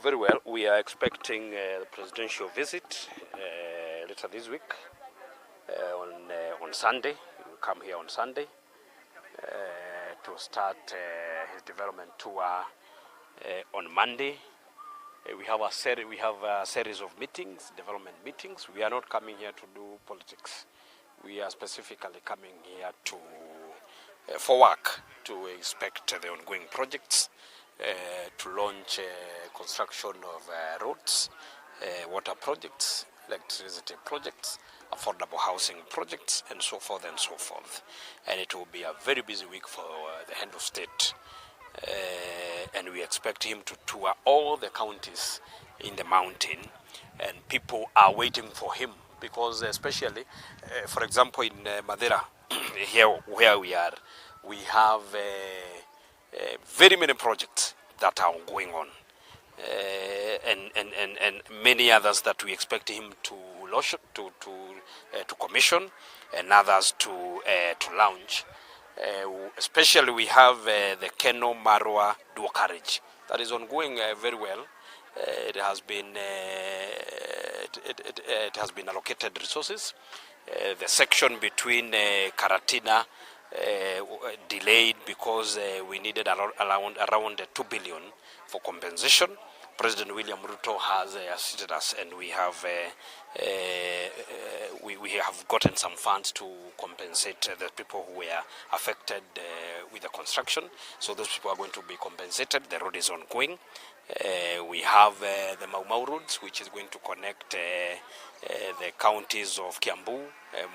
very well. We are expecting the presidential visit later this week on Sunday. He will come here on Sunday to start his development tour on Monday. We have a series of meetings, development meetings. We are not coming here to do politics. We are specifically coming here for work, to inspect the ongoing projects, to launch construction of roads, water projects, electricity projects, affordable housing projects, and so forth and so forth. And it will be a very busy week for the head of state. And we expect him to tour all the counties in the mountain, and people are waiting for him because especially, for example, in Madeira, here where we are, we have very many projects that are going on, and many others that we expect him to launch, to commission, and others to launch. Especially we have the Keno Marwa dual carriage that is ongoing very well. It has been allocated resources. The section between Karatina delayed because we needed around 2 billion for compensation. President William Ruto has assisted us, and we have gotten some funds to compensate the people who were affected with the construction. So those people are going to be compensated. The road is ongoing. We have the Mau Mau roads, which is going to connect the counties of Kiambu,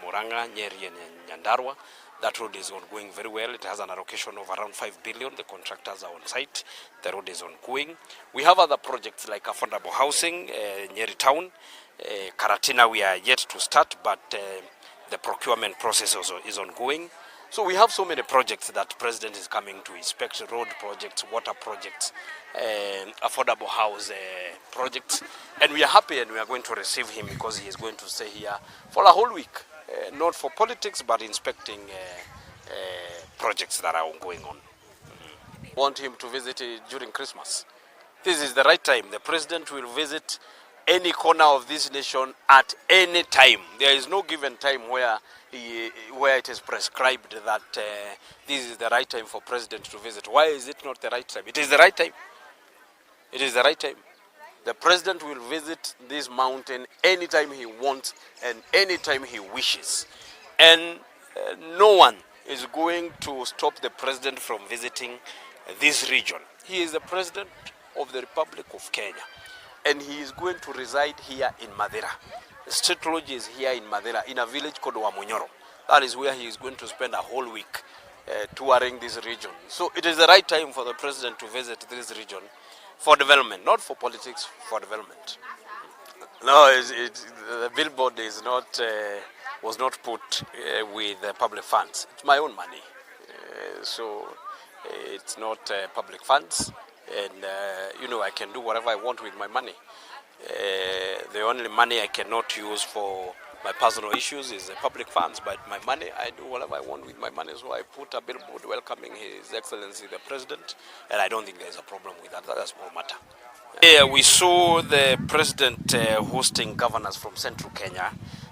Murang'a, Nyeri, and Nyandarua. That road is ongoing very well. It has an allocation of around 5 billion. The contractors are on site. The road is ongoing. We have other projects like affordable housing, Nyeri town. Karatina we are yet to start, but the procurement process also is ongoing. So we have so many projects that the president is coming to inspect: road projects, water projects, affordable house projects. And we are happy, and we are going to receive him because he is going to stay here for a whole week. Not for politics, but inspecting projects that are going on. Want him to visit during Christmas. This is the right time. The president will visit any corner of this nation at any time. There is no given time where it is prescribed that this is the right time for president to visit. Why is it not the right time? It is the right time. It is the right time. The president will visit this mountain anytime he wants and anytime he wishes. And no one is going to stop the president from visiting this region. He is the president of the Republic of Kenya, and he is going to reside here in Madeira. The state lodge is here in Madeira, in a village called Wamunyoro. That is where he is going to spend a whole week touring this region. So it is the right time for the president to visit this region for development, not for politics, for development. No, the billboard was not put with public funds. It's my own money, so it's not public funds, and I can do whatever I want with my money. The only money I cannot use for my personal issues is public funds, but my money, I do whatever I want with my money. So I put a billboard welcoming His Excellency the President, and I don't think there's a problem with that. That's a small matter. Yeah, we saw the President hosting governors from Central Kenya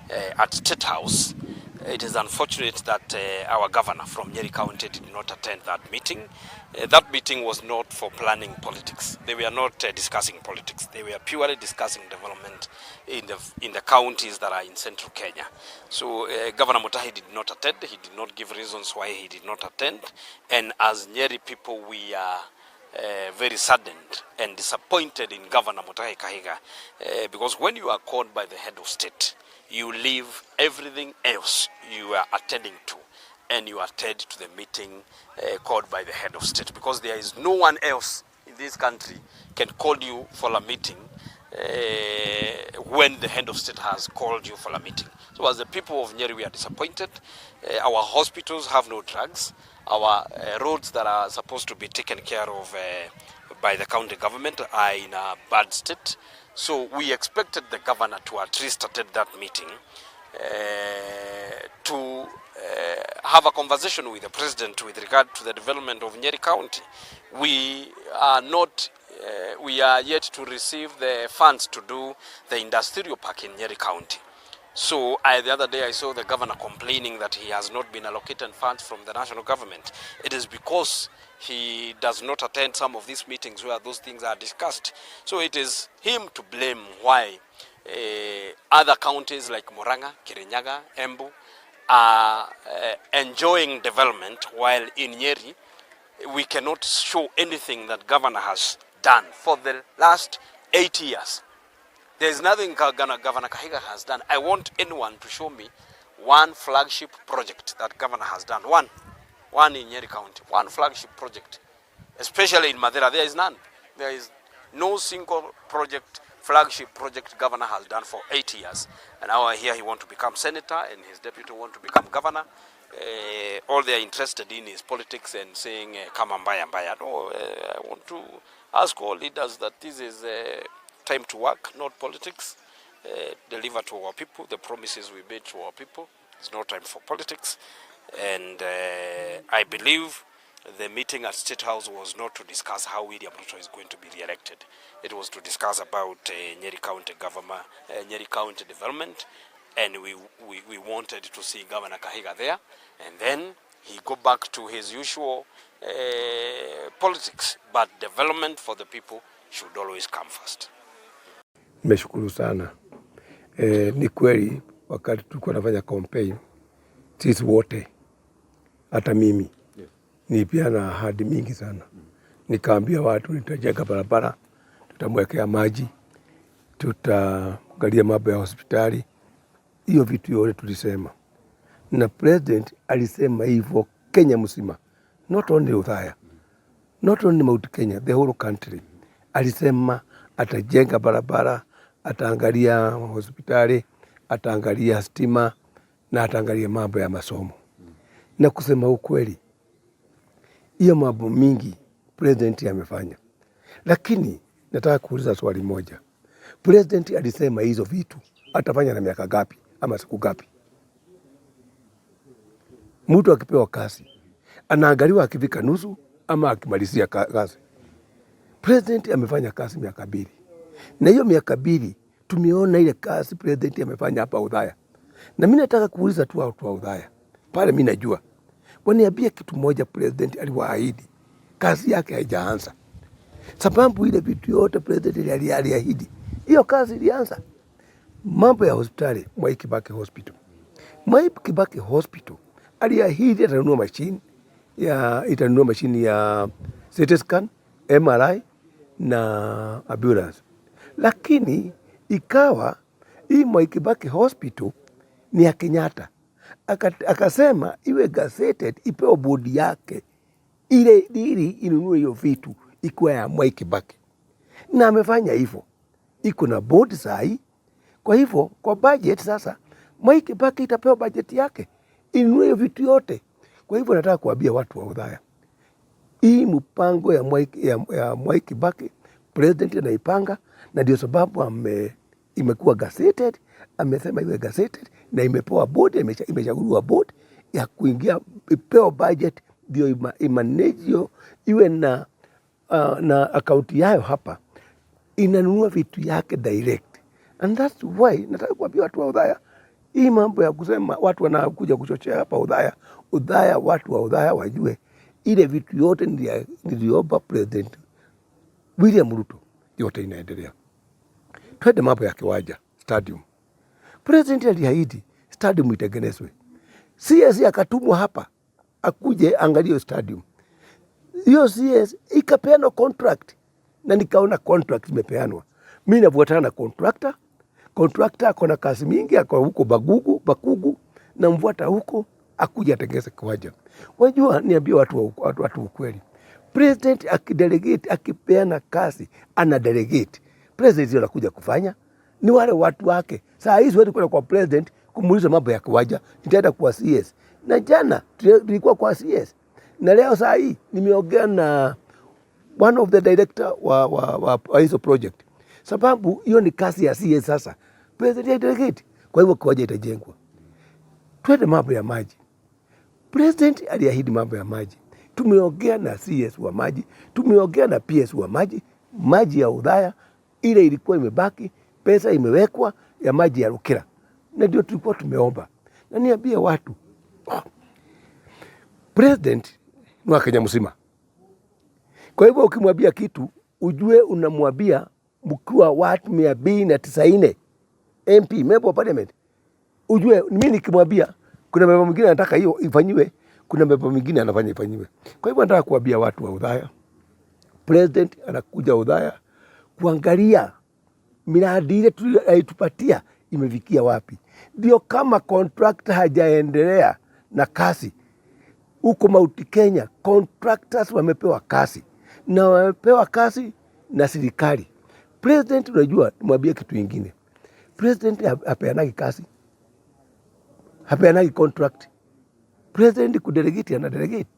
at State House. It is unfortunate that our governor from Nyeri County did not attend that meeting. That meeting was not for planning politics. They were not discussing politics. They were purely discussing development in the counties that are in Central Kenya. So Governor Mutahi did not attend. He did not give reasons why he did not attend. And as Nyeri people, we are very saddened and disappointed in Governor Mutahi Kahiga because when you are called by the head of state, you leave everything else you are attending to, and you attend to the meeting called by the head of state, because there is no one else in this country can call you for a meeting when the head of state has called you for a meeting. So as the people of Nyeri, we are disappointed. Our hospitals have no drugs. Our roads that are supposed to be taken care of by the county government are in a bad state. So we expected the governor to at least attend that meeting to have a conversation with the president with regard to the development of Nyeri County. We are not, we are yet to receive the funds to do the industrial park in Nyeri County. So the other day I saw the governor complaining that he has not been allocated funds from the national government. It is because he does not attend some of these meetings where those things are discussed. So it is him to blame why other counties like Murang'a, Kirinyaga, Embu are enjoying development, while in Nyeri we cannot show anything that governor has done for the last 8 years. There is nothing Governor Kahiga has done. I want anyone to show me one flagship project that governor has done. One in Nyeri County, one flagship project. Especially in Madera, there is none. There is no single project, flagship project governor has done for 8 years. And now I hear he wants to become senator and his deputy want to become governor. All they are interested in is politics and saying, come and buy and buy. No, I want to ask all leaders that this is time to work, not politics. Deliver to our people the promises we made to our people. It's no time for politics. And I believe the meeting at State House was not to discuss how William Ruto is going to be re-elected. It was to discuss about Nyeri County government, Nyeri County development, and we wanted to see Governor Kahiga there, and then he go back to his usual politics. But development for the people should always come first. Nimeshukuru sana. Ni kweli wakati tulikuwa nafanya campaign sisi wote, hata mimi ni pia na ahadi mingi sana. Nikaambia watu nitajenga barabara, tutamwekea maji, tutaangalia mambo ya hospitali. Hiyo vitu yote tulisema. Na president alisema hivyo Kenya mzima. Not only Uthaya. Not only Mount Kenya, the whole country. Alisema atajenga barabara, ataangalia hospitali, ataangalia stima na ataangalia mambo ya masomo. Na kusema ukweli, hiyo mambo mingi president amefanya. Lakini nataka kuuliza swali moja. President alisema hizo vitu atafanya na miaka gapi ama siku gapi? Mtu akipewa kazi anaangaliwa akifika nusu ama akimalizia kazi. President amefanya kazi miaka 2. Na hiyo miaka 2 tumeona ile kazi president amefanya hapa Uthaya. Na mimi nataka kuuliza tu watu wa Uthaya. Pale mimi najua. Waniambia kitu moja president aliwaahidi. Kazi yake haijaanza. Sababu ile vitu yote president aliahidi. Hiyo kazi ilianza. Mambo ya hospitali, Mwai Kibaki Hospital. Mwai Kibaki Hospital aliahidi atanunua mashini ya CT scan, MRI na ambulance. Lakini ikawa hii Mwai Kibaki Hospital ni ya Kenyatta. Akasema iwe gazetted, ipewe bodi yake ili inunue hiyo vitu ikuwa ya Mwai Kibaki. Na amefanya hivyo. Iko na bodi sahi. Kwa hivyo kwa budget sasa Mwai Kibaki itapewa budget yake inunue hiyo vitu yote. Kwa hivyo nataka kuambia watu wa Uthaya, hii mpango ya Mwai Kibaki president anaipanga, na ndio sababu imekuwa gazetted. Amesema iwe gazetted na imepewa board, imechaguliwa board ya kuingia, ipewa budget ndio imanage iwe na account yayo hapa, inanunua vitu yake direct. And that's why nataka kuambia watu wa Uthaya, hii mambo ya kusema watu wanakuja kuchochea hapa Uthaya, watu wa Uthaya wajue ile vitu yote niliomba president William Ruto yote inaendelea. Twende mambo ya kiwanja stadium. President aliahidi stadium itengenezwe. CS akatumwa hapa akuje angalie stadium. Hiyo CS ikapeana contract na nikaona contract imepeanwa. Mimi nafuatana na contractor akona kazi mingi, ako huko Bakugu na mvuata huko akuja atengeze kiwanja. Wajua niambia watu ukweli. President akidelegate, akipeana kazi, ana delegate. President anakuja kufanya ni wale watu wake. Saa hizi wewe kwenda kwa president kumuuliza mambo ya kiwanja, nitaenda kwa CS. Na jana tulikuwa kwa CS. Na leo saa hii nimeongea na one of the director wa hizo project. Sababu hiyo ni kazi ya CS sasa. President ya delegate. Kwa hivyo kiwanja itajengwa. Twende mambo ya maji. President aliahidi mambo ya maji. Tumeongea na CS wa maji, tumeongea na PS wa maji, maji ya Udhaya ile ilikuwa imebaki, pesa imewekwa ya maji ya Rukira. Na ndio tulikuwa tumeomba. Na niambie watu, President ni wa Kenya mzima. Kwa hivyo ukimwambia kitu, ujue unamwambia mkiwa watu 290 MP, member of parliament. Ujue mimi nikimwambia kuna mambo mengine anataka hiyo ifanyiwe, kuna mambo mengine anafanya ifanyiwe. Kwa hivyo nataka kuambia watu wa Udhaya, President anakuja Udhaya kuangalia miradi ile tuliyotupatia imefikia wapi. Ndio kama contractor hajaendelea na kazi huko Mount Kenya, contractors wamepewa kazi na wamepewa kazi na serikali. President, unajua, mwambie kitu kingine. President hapeanagi kazi, hapeanagi contract. President kudelegate ana delegate.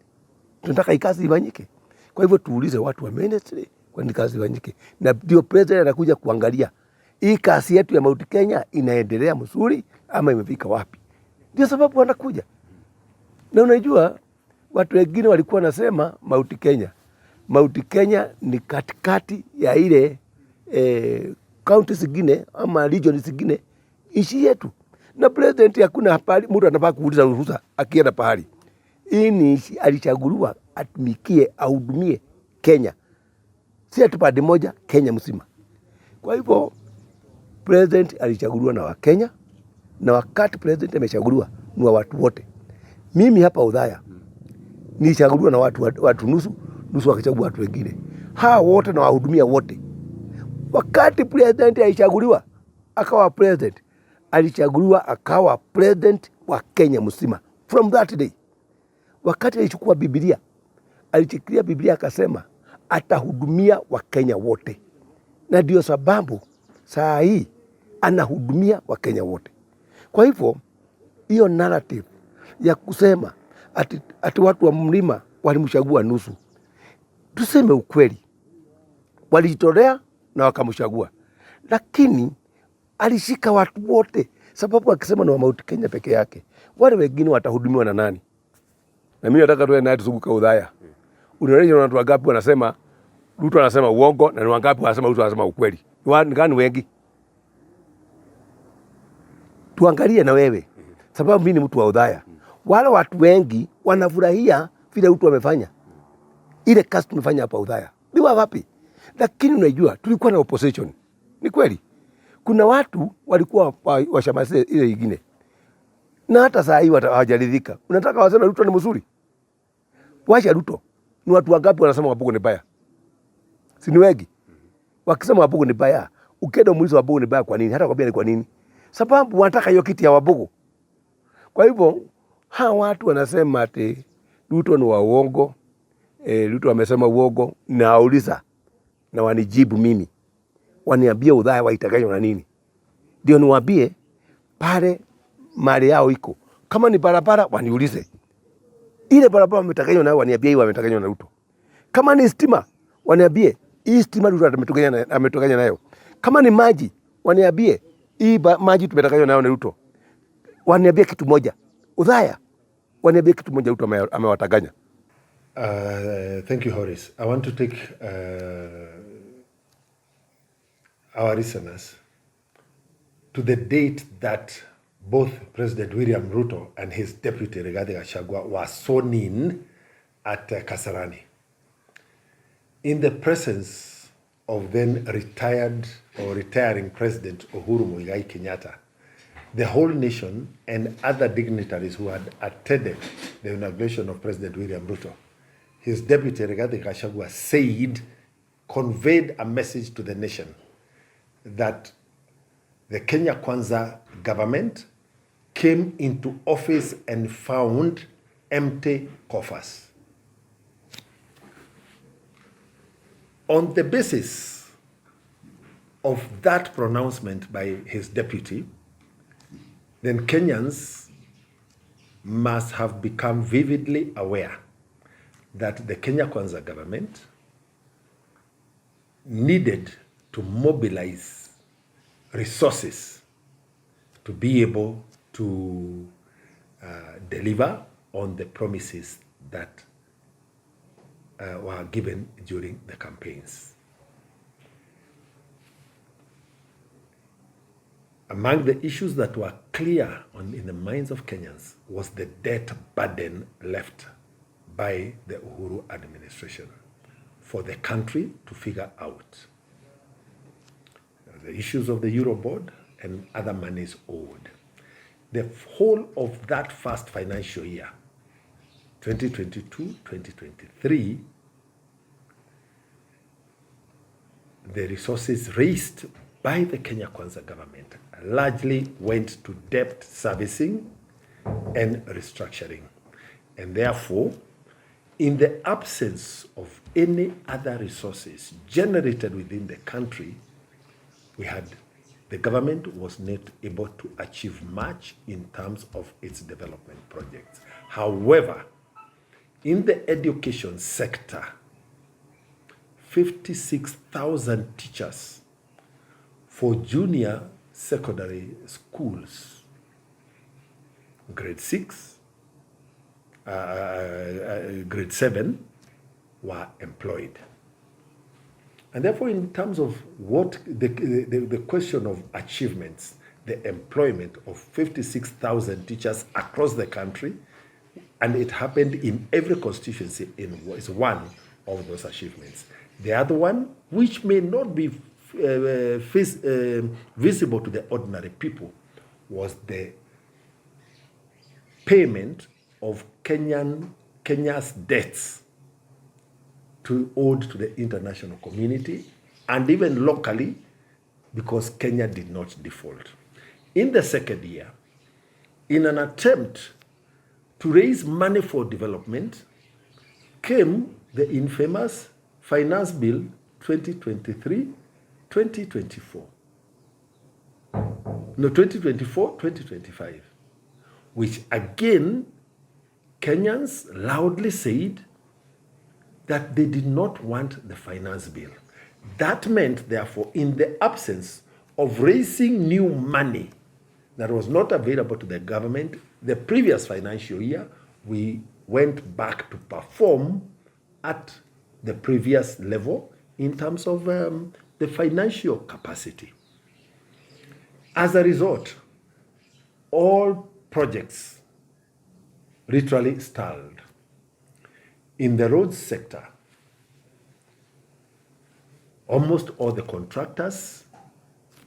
Tunataka kazi ifanyike. Kwa hivyo tuulize watu wa ministry kwa nini kazi ifanyike. Na ndio president anakuja kuangalia hii kazi yetu ya Mount Kenya inaendelea mzuri ama imefika wapi. Ndio sababu wanakuja. Na unajua watu wengine walikuwa nasema Mount Kenya. Mount Kenya ni katikati ya ile county zingine ama region zingine nchi yetu. Na president hakuna pahali mtu anafaa kuuliza ruhusa akienda pahali. Hii ni nchi alichaguliwa atumikie, ahudumie Kenya. Si ati pande moja, Kenya mzima. Kwa hivyo president alichaguliwa na Wakenya, na wakati president amechaguliwa ni wa watu wote. Mimi hapa Udhaya nilichaguliwa na watu nusu wakichagua watu wengine. Hawa wote na wahudumia wote. Wakati president alichaguliwa akawa president, alichaguliwa akawa president wa Kenya mzima. From that day, wakati alichukua Biblia, alichikilia Biblia akasema atahudumia Wakenya wote. Na ndio sababu saa hii anahudumia Wakenya wote. Kwa hivyo hiyo narrative ya kusema ati watu wa mlima walimchagua nusu, tuseme ukweli, walijitolea na wakamchagua, lakini alishika watu wote, sababu akisema ni wa Mount Kenya peke yake, wale wengine watahudumiwa na nani? Na mimi nataka tuwe naye tuzunguka Udhaya. Unaona watu wangapi wanasema Ruto anasema uongo na ni wangapi wanasema Ruto anasema ukweli? Ni gani wengi? Tuangalie na wewe, sababu mimi ni mtu wa Udhaya. Wale watu wengi wanafurahia vile Ruto amefanya. Ile kazi tumefanya hapa Udhaya. Ni wapi? Lakini unajua tulikuwa na opposition. Ni kweli. Kuna watu walikuwa washamasi ile nyingine. Na hata saa hii hawajaridhika. Unataka waseme Ruto ni mzuri? Wacha Ruto. Ni watu wangapi wanasema Wabugu ni baya? Si ni wengi. Wakisema Wabugu ni baya, ukienda muulize Wabugu ni baya kwa nini? Hata kwambia ni kwa nini? Sababu wanataka hiyo kiti ya Wabugu. Kwa hivyo hawa watu wanasema ati Ruto ni wa uongo. Ruto amesema uongo, na auliza na wanijibu mimi. Waniambie Udhaya waitaganywa na nini? Ndio niwaambie pale mali yao iko. Kama ni barabara waniulize. Ile barabara wametaganywa nayo waniambie hii wametaganywa na Ruto. Kama ni stima waniambie hii stima Ruto ametaganywa nayo. Kama ni maji waniambie hii maji tumetaganywa nayo na Ruto. Waniambie kitu moja. Udhaya waniambie kitu moja Ruto amewataganya. Thank you, Horace. I want to take our listeners to the date that both President William Ruto and his deputy Rigathi Gachagua were sworn in at Kasarani, in the presence of then retiring President Uhuru Muigai Kenyatta. The whole nation and other dignitaries who had attended the inauguration of President William Ruto, his deputy Rigathi Gachagua conveyed a message to the nation that the Kenya Kwanza government came into office and found empty coffers. On the basis of that pronouncement by his deputy, then Kenyans must have become vividly aware that the Kenya Kwanza government needed to mobilize resources to be able to deliver on the promises that were given during the campaigns. Among the issues that were clear in the minds of Kenyans was the debt burden left by the Uhuru administration for the country to figure out. The issues of the Euro board and other monies owed. The whole of that first financial year, 2022-2023, the resources raised by the Kenya Kwanza government largely went to debt servicing and restructuring. And therefore, in the absence of any other resources generated within the country, the government was not able to achieve much in terms of its development projects. However, in the education sector, 56,000 teachers for junior secondary schools, grade 6, grade 7, were employed. And therefore, in terms of what the question of achievements, the employment of 56,000 teachers across the country, and it happened in every constituency, is one of those achievements. The other one, which may not be visible to the ordinary people, was the payment of Kenya's debts owed to the international community and even locally, because Kenya did not default. In the second year, in an attempt to raise money for development, came the infamous Finance Bill 2023-2024. No, 2024-2025, which again, Kenyans loudly said that they did not want the finance bill. That meant, therefore, in the absence of raising new money that was not available to the government the previous financial year, we went back to perform at the previous level in terms of the financial capacity. As a result, all projects literally stalled. In the roads sector, almost all the contractors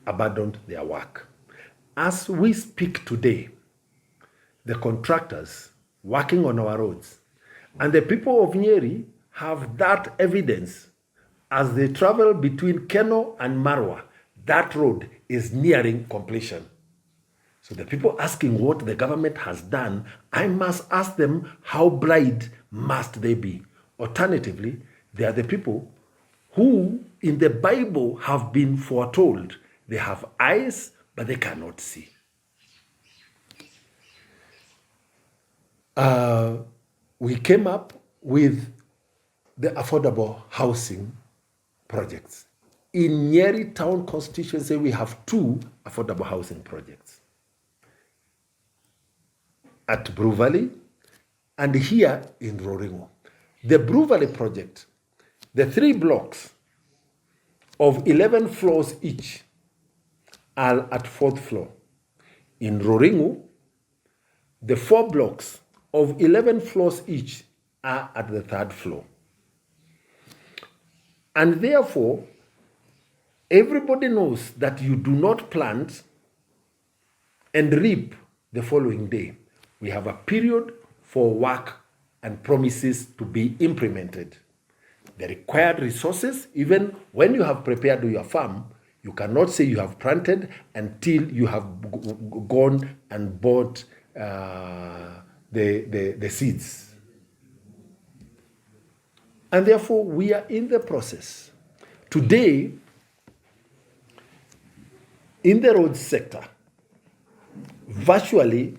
abandoned their work. As we speak today, the contractors working on our roads and the people of Nyeri have that evidence as they travel between Keno and Marwa. That road is nearing completion. So the people asking what the government has done, I must ask them, how blind must they be? Alternatively, they are the people who in the Bible have been foretold. They have eyes, but they cannot see. We came up with the affordable housing projects. In Nyeri town constituency, we have 2 affordable housing projects. At Brew Valley and here in Roringo. The Brew Valley project, the 3 blocks of 11 floors each are at 4th floor. In Roringo, the 4 blocks of 11 floors each are at the 3rd floor. And therefore, everybody knows that you do not plant and reap the following day. We have a period for work and promises to be implemented. The required resources, even when you have prepared your farm, you cannot say you have planted until you have gone and bought the seeds. And therefore, we are in the process. Today, in the road sector, virtually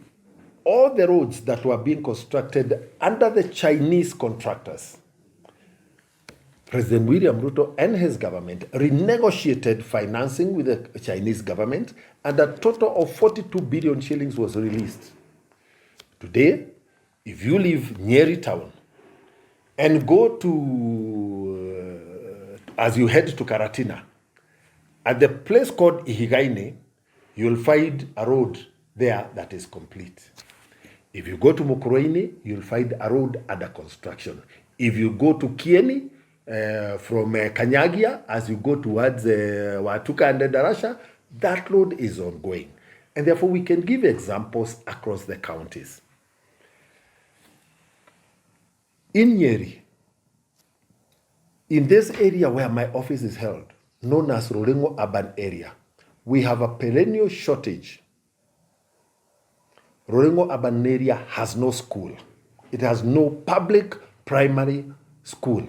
all the roads that were being constructed under the Chinese contractors, President William Ruto and his government renegotiated financing with the Chinese government, and a total of 42 billion shillings was released. Today, if you leave Nyeri town and go to, as you head to Karatina, at the place called Ihigaine, you'll find a road there that is complete. If you go to Mukurweini, you'll find a road under construction. If you go to Kieni, from Kanyagia, as you go towards Watuka and Darasha, that road is ongoing. And therefore, we can give examples across the counties. In Nyeri, in this area where my office is held, known as Rolengo Urban Area, we have a perennial shortage. Rolengo Urban Area has no school. It has no public primary school.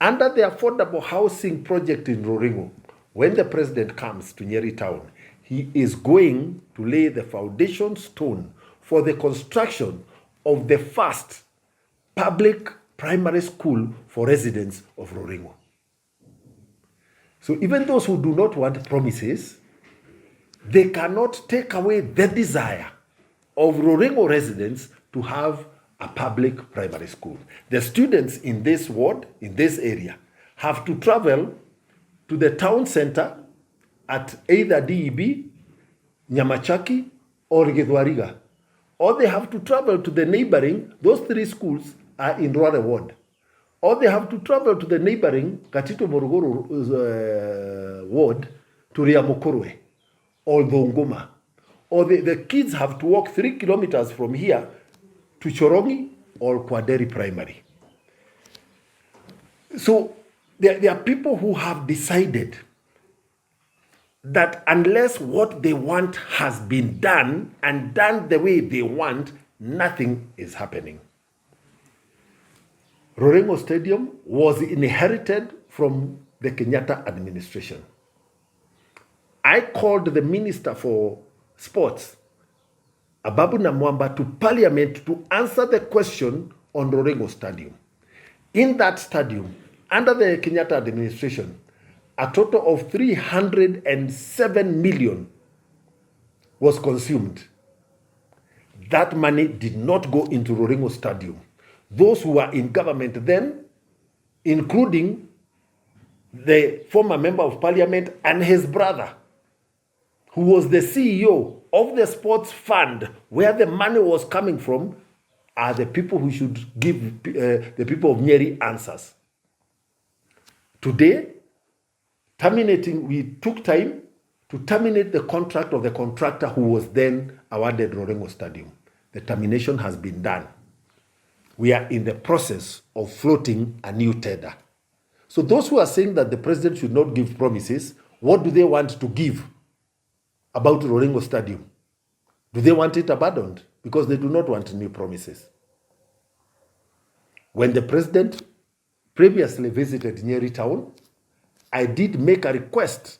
Under the affordable housing project in Rolengo, when the president comes to Nyeri town, he is going to lay the foundation stone for the construction of the first public primary school for residents of Rolengo. So even those who do not want promises, they cannot take away the desire of Rolengo residents to have a public primary school. The students in this ward, in this area, have to travel to the town center at either DEB, Nyamachaki, or Githwariga. Or they have to travel to the neighboring, those three schools are in Rware ward. Or they have to travel to the neighboring Katito Morogoro ward to Riamukurwe or Dhongoma. Or the kids have to walk 3 kilometers from here to Chorongi or Kwaderi Primary. So there are people who have decided that unless what they want has been done and done the way they want, nothing is happening. Rolengo Stadium was inherited from the Kenyatta administration. I called the Minister for Sports, Ababu Namwamba, to Parliament to answer the question on Rolengo Stadium. In that stadium, under the Kenyatta administration, a total of 307 million was consumed. That money did not go into Rolengo Stadium. Those who were in government then, including the former member of parliament and his brother, who was the CEO of the sports fund where the money was coming from, are the people who should give the people of Nyeri answers. Today, we took time to terminate the contract of the contractor who was then awarded Rolengo Stadium. The termination has been done. We are in the process of floating a new tender. So those who are saying that the president should not give promises, what do they want to give about Rolengo Stadium? Do they want it abandoned? Because they do not want new promises. When the president previously visited Nyeri town, I did make a request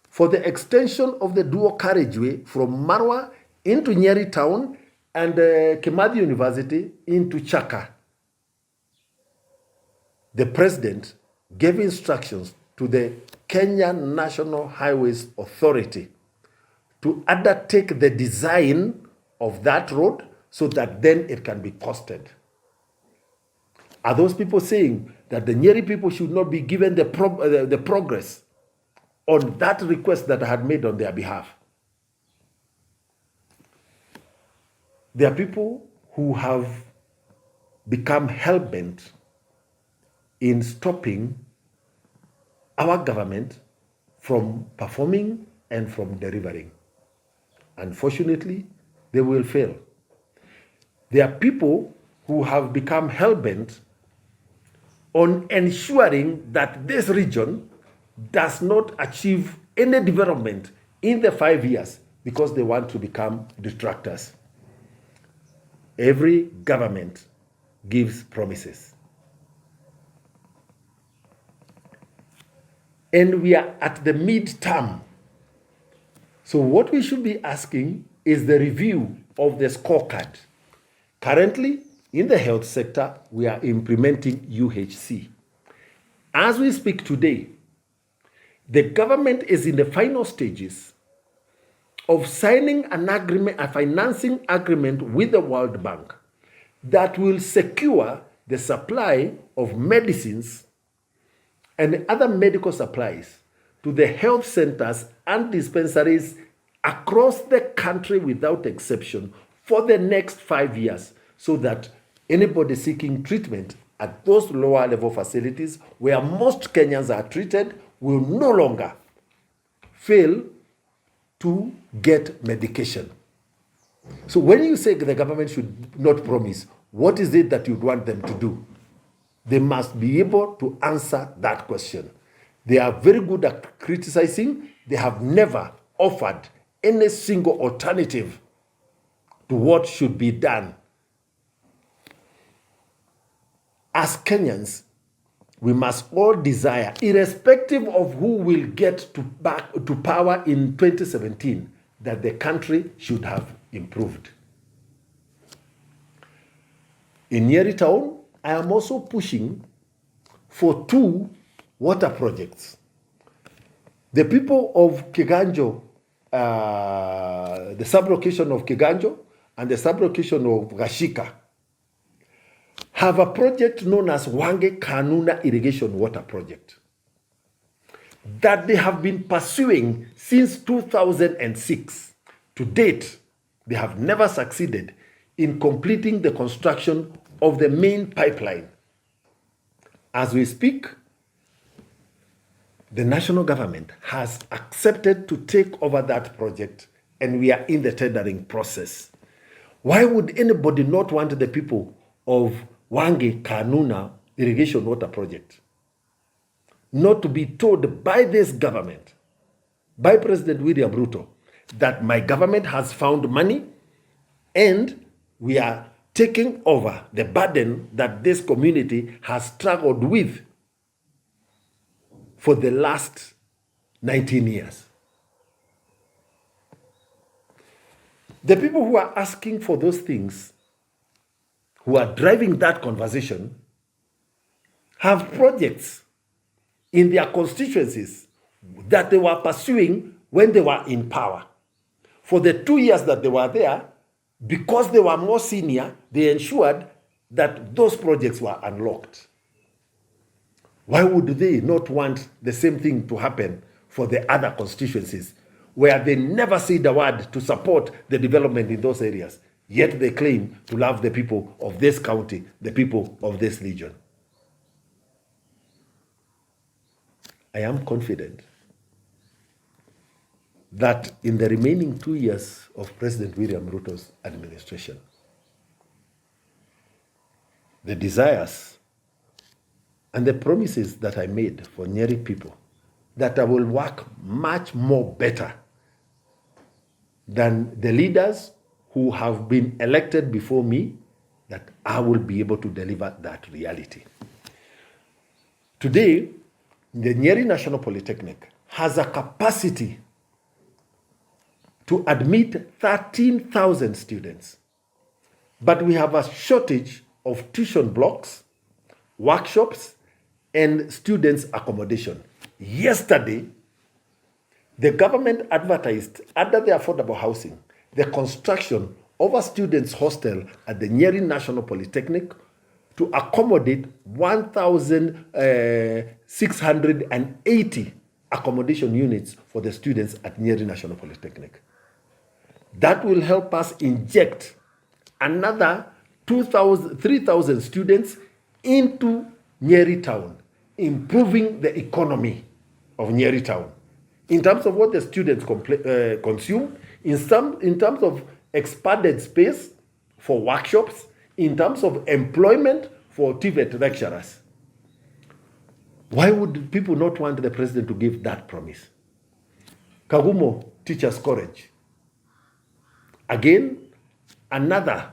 for the extension of the dual carriageway from Marwa into Nyeri town and Kimathi University into Chaka. The president gave instructions to the Kenya National Highways Authority to undertake the design of that road so that then it can be costed. Are those people saying that the Nyeri people should not be given the progress on that request that I had made on their behalf? There are people who have become hell-bent in stopping our government from performing and from delivering. Unfortunately, they will fail. There are people who have become hell-bent on ensuring that this region does not achieve any development in the 5 years because they want to become detractors. Every government gives promises. And we are at the mid-term. So what we should be asking is the review of the scorecard. Currently, in the health sector, we are implementing UHC. As we speak today, the government is in the final stages of signing an agreement, a financing agreement with the World Bank that will secure the supply of medicines and other medical supplies to the health centers and dispensaries across the country without exception for the next 5 years, so that anybody seeking treatment at those lower level facilities where most Kenyans are treated will no longer fail to get medication. So when you say the government should not promise, what is it that you'd want them to do? They must be able to answer that question. They are very good at criticizing. They have never offered any single alternative to what should be done. As Kenyans, we must all desire, irrespective of who will get back to power in 2017, that the country should have improved. In Nyeri town, I am also pushing for 2 water projects. The people of Kiganjo, the sub-location of Kiganjo and the sub-location of Gashika, have a project known as Wange Kanuna Irrigation Water Project that they have been pursuing since 2006. To date, they have never succeeded in completing the construction of the main pipeline. As we speak, the national government has accepted to take over that project, and we are in the tendering process. Why would anybody not want the people of Wange Kanuna Irrigation Water Project not to be told by this government, by President William Ruto, that my government has found money and we are taking over the burden that this community has struggled with for the last 19 years? The people who are asking for those things, who are driving that conversation, have projects in their constituencies that they were pursuing when they were in power. For the 2 years that they were there, because they were more senior, they ensured that those projects were unlocked. Why would they not want the same thing to happen for the other constituencies, where they never said a word to support the development in those areas, yet they claim to love the people of this county, the people of this region? I am confident that in the remaining 2 years of President William Ruto's administration, the desires and the promises that I made for Nyeri people, that I will work much more better than the leaders who have been elected before me, that I will be able to deliver that reality. Today, the Nyeri National Polytechnic has a capacity to admit 13,000 students. But we have a shortage of tuition blocks, workshops, and students' accommodation. Yesterday, the government advertised under the affordable housing the construction of a students' hostel at the Nyeri National Polytechnic to accommodate 1,680 accommodation units for the students at Nyeri National Polytechnic. That will help us inject another 3,000 students into Nyeri town, improving the economy of Nyeri town in terms of what the students consume, in terms of expanded space for workshops, in terms of employment for TVET lecturers. Why would people not want the president to give that promise? Kagumo Teachers College. Again, another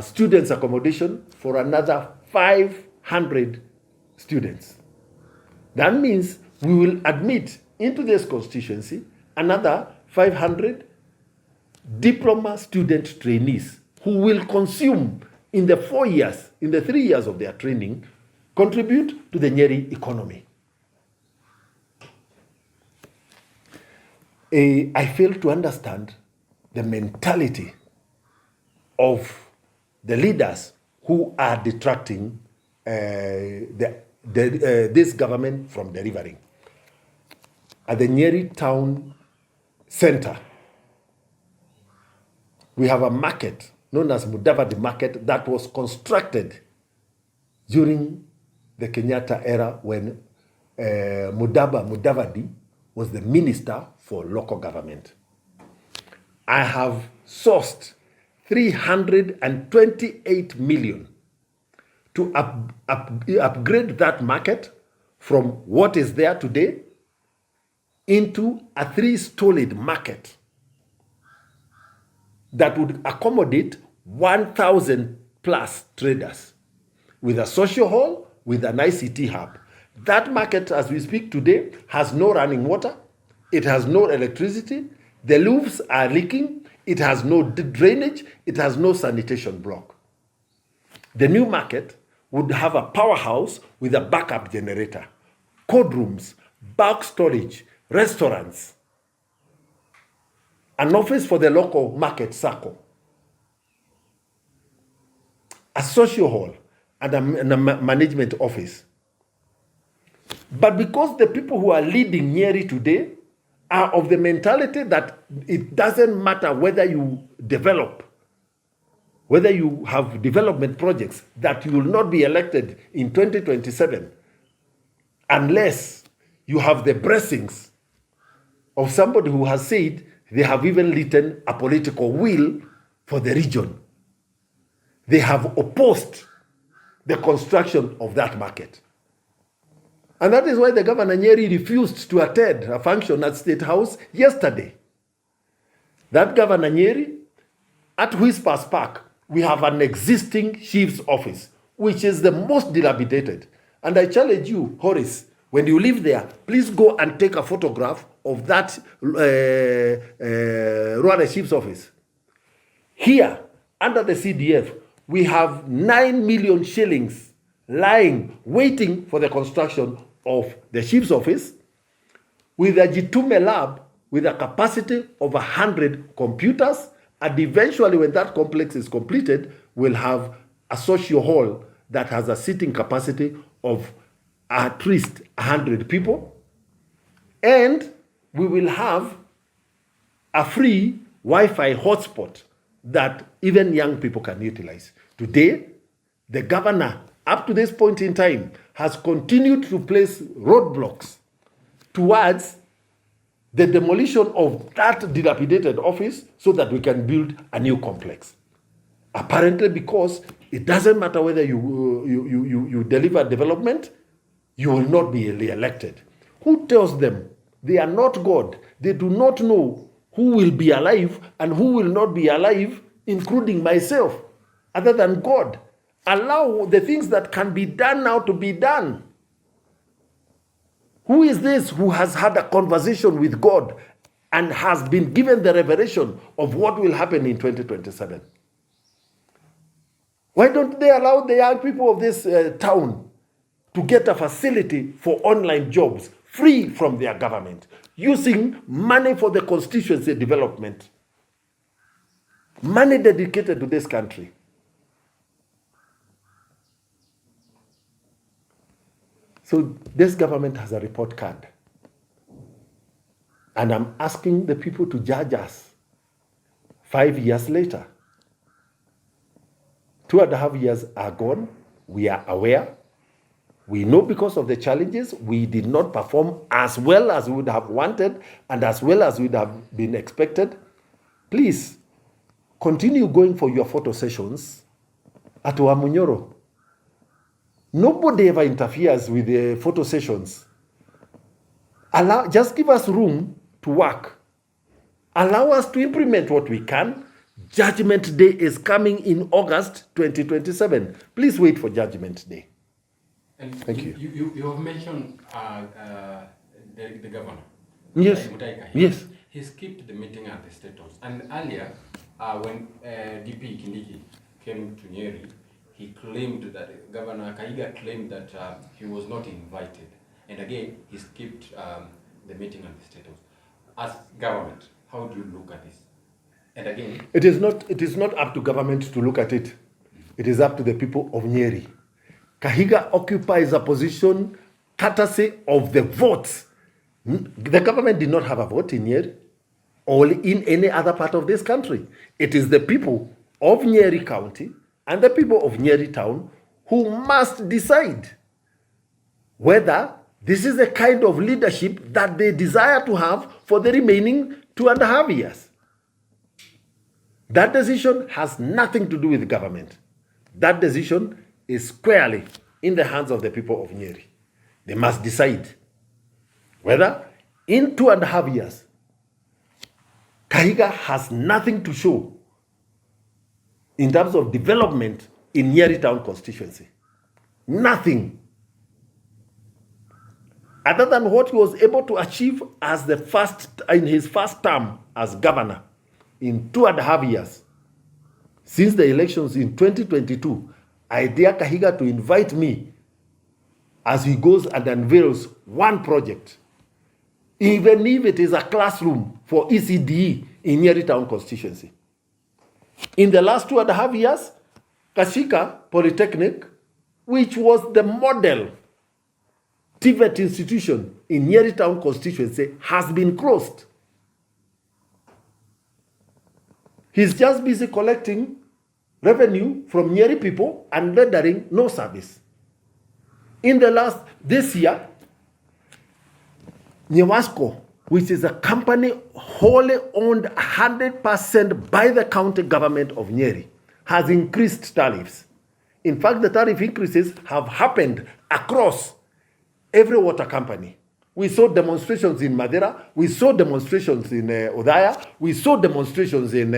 students' accommodation for another 500 students. That means we will admit into this constituency another 500 diploma student trainees who will consume in the 4 years, in the 3 years of their training, contribute to the Nyeri economy. I fail to understand the mentality of the leaders who are detracting this government from delivering. At the Nyeri town center, we have a market known as Mudavadi Market that was constructed during the Kenyatta era when Mudavadi was the minister for local government. I have sourced 328 million to upgrade that market from what is there today into a 3-storied market that would accommodate 1,000 plus traders with a social hall, with an ICT hub. That market, as we speak today, has no running water. It has no electricity. The roofs are leaking. It has no drainage. It has no sanitation block. The new market would have a powerhouse with a backup generator, cold rooms, bulk storage, restaurants, an office for the local market circle, a social hall, and a management office. But because the people who are leading Nyeri today are of the mentality that it doesn't matter whether you develop, whether you have development projects, that you will not be elected in 2027 unless you have the blessings of somebody who has said they have even written a political will for the region. They have opposed the construction of that market. And that is why the governor Nyeri refused to attend a function at State House yesterday. That governor Nyeri, at Whispers Park, we have an existing chief's office, which is the most dilapidated. And I challenge you, Horace, when you live there, please go and take a photograph of that Rwanda chief's office. Here, under the CDF, we have 9 million shillings lying, waiting for the construction of the chief's office, with a Jitume lab with a capacity of 100 computers, and eventually when that complex is completed, we'll have a social hall that has a seating capacity of at least 100 people, and we will have a free Wi-Fi hotspot that even young people can utilize. Today, the governor, up to this point in time, has continued to place roadblocks towards the demolition of that dilapidated office so that we can build a new complex. Apparently because it doesn't matter whether you deliver development, you will not be elected. Who tells them? They are not God. They do not know who will be alive and who will not be alive, including myself, other than God. Allow the things that can be done now to be done. Who is this who has had a conversation with God and has been given the revelation of what will happen in 2027? Why don't they allow the young people of this town to get a facility for online jobs free from their government, using money for the constituency development, money dedicated to this country? So this government has a report card. And I'm asking the people to judge us 5 years later. 2.5 years are gone. We are aware. We know because of the challenges, we did not perform as well as we would have wanted and as well as would have been expected. Please, continue going for your photo sessions at Wamunyoro. Nobody ever interferes with the photo sessions. Just give us room to work. Allow us to implement what we can. Judgment Day is coming in August 2027. Please wait for Judgment Day. And thank you. You have mentioned the governor. Yes. Yes. He skipped the meeting at the State House. And earlier, when DP Kindiki came to Nyeri, he claimed that Governor Kaiga claimed that he was not invited. And again, he skipped the meeting at the State House. as government, how do you look at this? And again, it is not up to government to look at it. It is up to the people of Nyeri. Kahiga occupies a position courtesy of the votes. The government did not have a vote in Nyeri or in any other part of this country. It is the people of Nyeri County and the people of Nyeri Town who must decide whether this is the kind of leadership that they desire to have for the remaining 2.5 years. That decision has nothing to do with the government. That decision is squarely in the hands of the people of Nyeri. They must decide whether in 2.5 years, Kahiga has nothing to show in terms of development in Nyeri Town constituency. Nothing. Other than what he was able to achieve as in his first term as governor in 2.5 years. Since the elections in 2022, I dare Kahiga to invite me as he goes and unveils one project, even if it is a classroom for ECDE in Nyeri Town constituency. In the last 2.5 years, Kashika Polytechnic, which was the model TVET institution in Nyeri Town constituency, has been closed. He's just busy collecting revenue from Nyeri people and rendering no service. This year, Nyewasco, which is a company wholly owned 100% by the county government of Nyeri, has increased tariffs. In fact, the tariff increases have happened across every water company. We saw demonstrations in Madera, we saw demonstrations in Odaya, we saw demonstrations in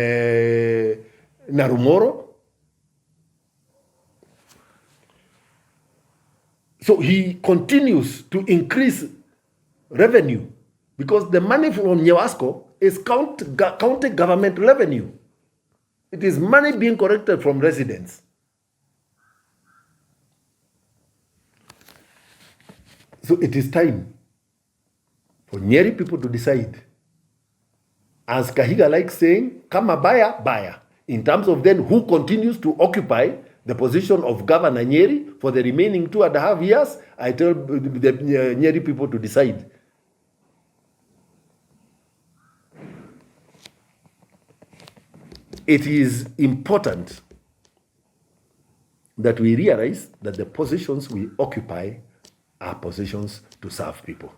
Narumoro. So he continues to increase revenue because the money from Nyewasco is county government revenue. It is money being collected from residents. So it is time for Nyeri people to decide. As Kahiga likes saying, kama baya, baya. In terms of then who continues to occupy the position of Governor Nyeri for the remaining 2.5 years, I tell the Nyeri people to decide. It is important that we realize that the positions we occupy are positions to serve people.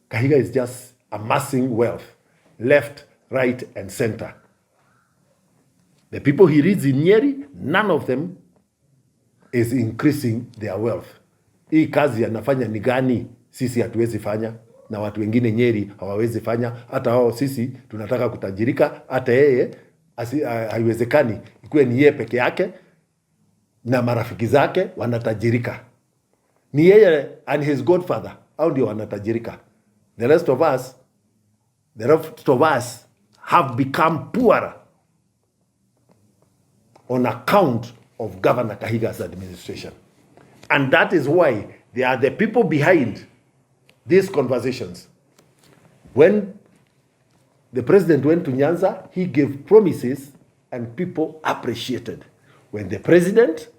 Kahiga is just amassing wealth, left, right, and center. The people he reads in Nyeri, none of them is increasing their wealth. Hii kazi anafanya ni gani? Sisi hatuwezi fanya na watu wengine Nyeri hawawezi fanya. Hata wao sisi tunataka kutajirika, hata yeye haiwezekani ikuwe ni yeye peke yake na marafiki zake wanatajirika. Ni yeye and his godfather au ndio wanatajirika. The rest of us have become poorer on account of Governor Kahiga's administration. And that is why they are the people behind these conversations. When the president went to Nyanza, he gave promises and people appreciated. When the president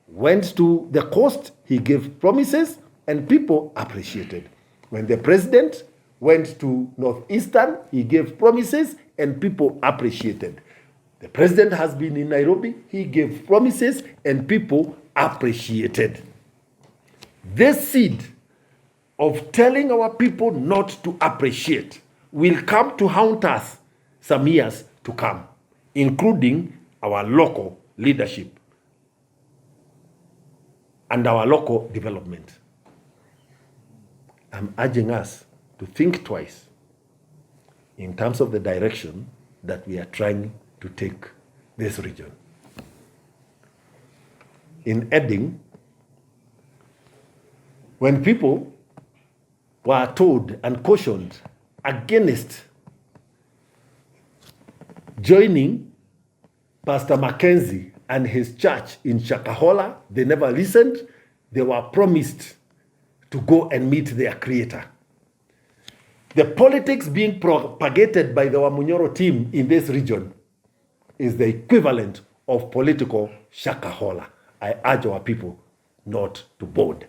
went to the coast, he gave promises and people appreciated. When the president went to Northeastern, he gave promises and people appreciated. The president has been in Nairobi, he gave promises and people appreciated. This seed of telling our people not to appreciate will come to haunt us some years to come, including our local leadership and our local development. I'm urging us to think twice in terms of the direction that we are trying to take this region. In Edding, when people were told and cautioned against joining Pastor Mackenzie and his church in Shakahola, they never listened. They were promised to go and meet their creator. The politics being propagated by the Wamunyoro team in this region is the equivalent of political shakahola. I urge our people not to board.